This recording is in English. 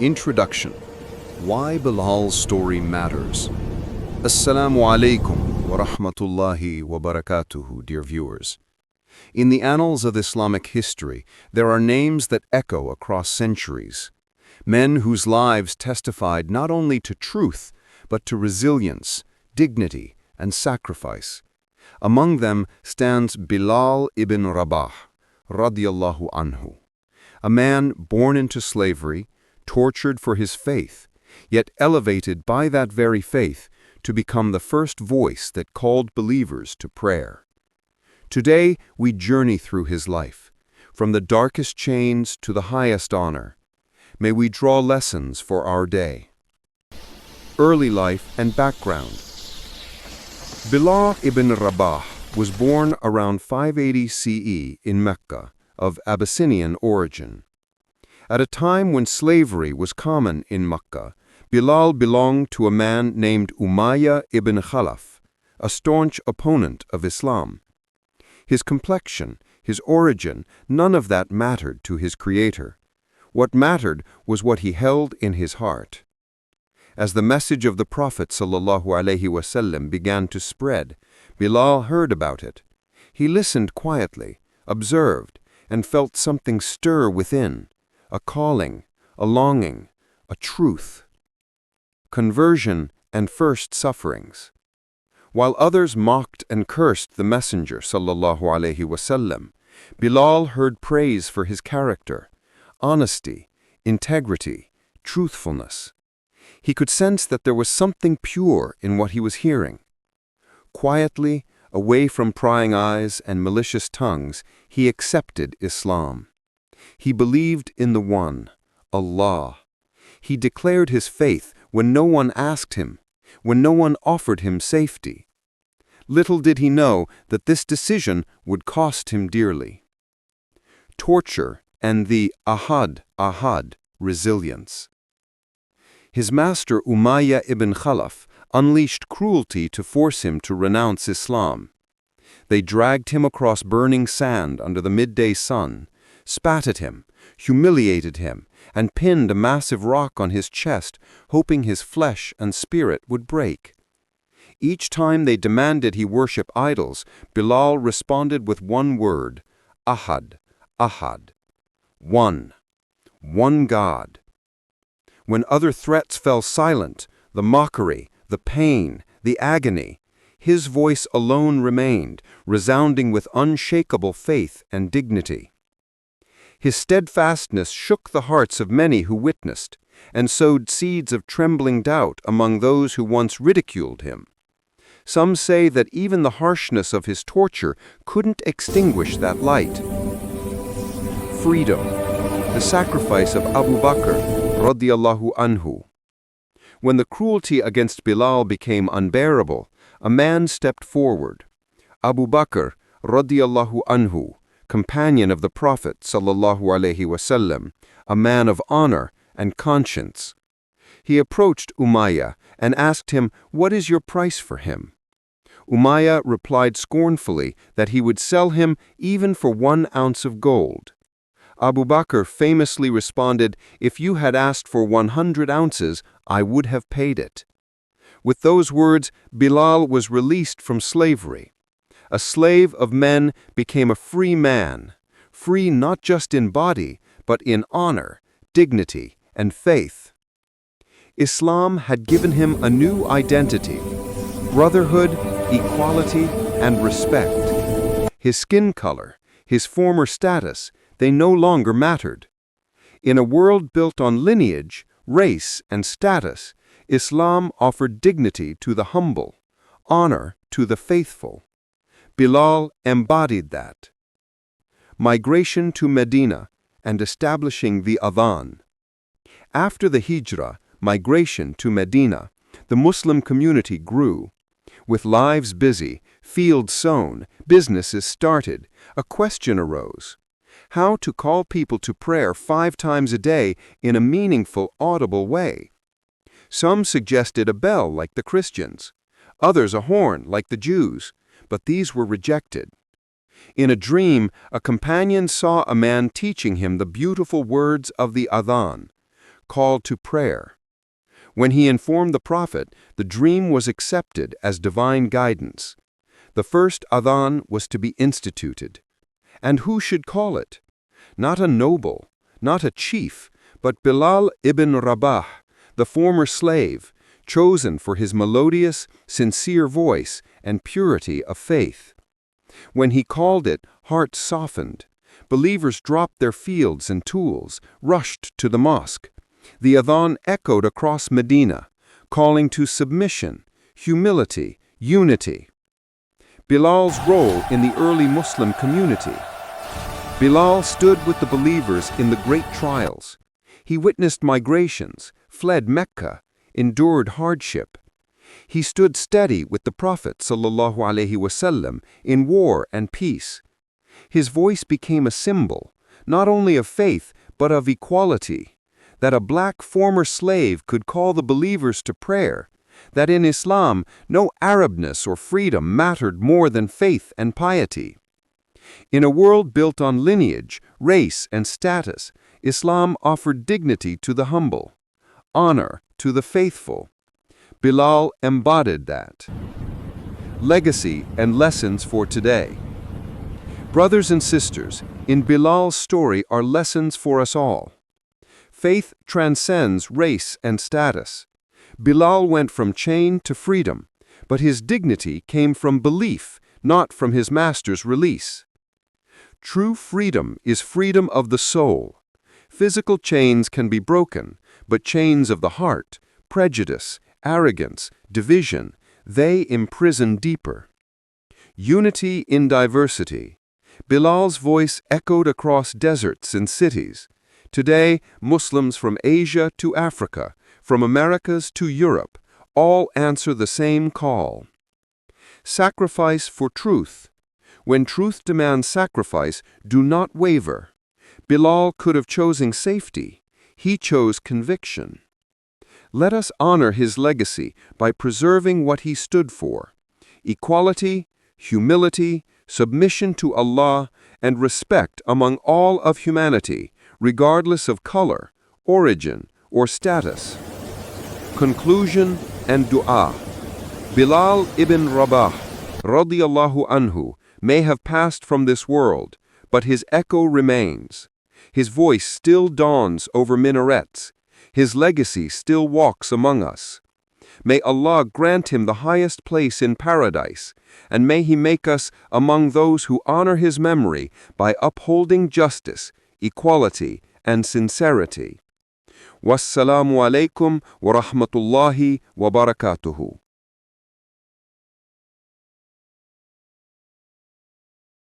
Introduction. Why Bilal's story matters. Assalamu alaikum wa rahmatullahi wa barakatuhu, dear viewers. In the annals of Islamic history, there are names that echo across centuries. Men whose lives testified not only to truth, but to resilience, dignity, and sacrifice. Among them stands Bilal ibn Rabah, radiyallahu anhu, a man born into slavery, tortured for his faith, yet elevated by that very faith to become the first voice that called believers to prayer. Today, we journey through his life, from the darkest chains to the highest honor. May we draw lessons for our day. Early life and background. Bilal ibn Rabah was born around 580 CE in Mecca, of Abyssinian origin. At a time when slavery was common in Makkah, Bilal belonged to a man named Umayyah ibn Khalaf, a staunch opponent of Islam. His complexion, his origin, none of that mattered to his creator. What mattered was what he held in his heart. As the message of the Prophet ﷺ began to spread, Bilal heard about it. He listened quietly, observed, and felt something stir within. A calling, a longing, a truth. Conversion and first sufferings. While others mocked and cursed the Messenger ﷺ, Bilal heard praise for his character, honesty, integrity, truthfulness. He could sense that there was something pure in what he was hearing. Quietly, away from prying eyes and malicious tongues, he accepted Islam. He believed in the One, Allah. He declared his faith when no one asked him, when no one offered him safety. Little did he know that this decision would cost him dearly. Torture and the ahad, resilience. His master Umayyah ibn Khalaf unleashed cruelty to force him to renounce Islam. They dragged him across burning sand under the midday sun, spat at him, humiliated him, and pinned a massive rock on his chest, hoping his flesh and spirit would break. Each time they demanded he worship idols, Bilal responded with one word, Ahad, Ahad. One God. When other threats fell silent, the mockery, the pain, the agony, his voice alone remained, resounding with unshakable faith and dignity. His steadfastness shook the hearts of many who witnessed, and sowed seeds of trembling doubt among those who once ridiculed him. Some say that even the harshness of his torture couldn't extinguish that light. Freedom, the sacrifice of Abu Bakr, radiyallahu anhu. When the cruelty against Bilal became unbearable, a man stepped forward. Abu Bakr, radiyallahu anhu, companion of the Prophet ﷺ, a man of honor and conscience. He approached Umayyah and asked him, "What is your price for him?" Umayyah replied scornfully that he would sell him even for 1 ounce of gold. Abu Bakr famously responded, "If you had asked for 100 ounces, I would have paid it." With those words, Bilal was released from slavery. A slave of men became a free man, free not just in body, but in honor, dignity, and faith. Islam had given him a new identity, brotherhood, equality, and respect. His skin color, his former status, they no longer mattered. In a world built on lineage, race, and status, Islam offered dignity to the humble, honor to the faithful. Bilal embodied that. Migration to Medina and establishing the adhan. After the Hijrah, migration to Medina, the Muslim community grew. With lives busy, fields sown, businesses started, a question arose. How to call people to prayer 5 times a day in a meaningful, audible way? Some suggested a bell like the Christians, others a horn like the Jews, but these were rejected. In a dream, a companion saw a man teaching him the beautiful words of the adhan, call to prayer. When he informed the Prophet, the dream was accepted as divine guidance. The first adhan was to be instituted. And who should call it? Not a noble, not a chief, but Bilal ibn Rabah, the former slave, chosen for his melodious, sincere voice and purity of faith. When he called it, hearts softened. Believers dropped their fields and tools, rushed to the mosque. The adhan echoed across Medina, calling to submission, humility, unity. Bilal's role in the early Muslim community. Bilal stood with the believers in the great trials. He witnessed migrations, fled Mecca, endured hardship. He stood steady with the Prophet ﷺ in war and peace. His voice became a symbol, not only of faith, but of equality, that a black former slave could call the believers to prayer, that in Islam no Arabness or freedom mattered more than faith and piety. In a world built on lineage, race, and status, Islam offered dignity to the humble, honor to the faithful. Bilal embodied that. Legacy and lessons for today. Brothers and sisters, in Bilal's story are lessons for us all. Faith transcends race and status. Bilal went from chain to freedom, but his dignity came from belief, not from his master's release. True freedom is freedom of the soul. Physical chains can be broken, but chains of the heart, prejudice, arrogance, division, they imprison deeper. Unity in diversity. Bilal's voice echoed across deserts and cities. Today, Muslims from Asia to Africa, from Americas to Europe, all answer the same call. Sacrifice for truth. When truth demands sacrifice, do not waver. Bilal could have chosen safety. He chose conviction. Let us honor his legacy by preserving what he stood for: equality, humility, submission to Allah, and respect among all of humanity, regardless of color, origin, or status. Conclusion and dua. Bilal ibn Rabah, radiyallahu anhu, may have passed from this world, but his echo remains. His voice still dawns over minarets. His legacy still walks among us. May Allah grant him the highest place in paradise, and may He make us among those who honor his memory by upholding justice, equality, and sincerity. Wassalamu alaikum wa rahmatullahi wa barakatuhu.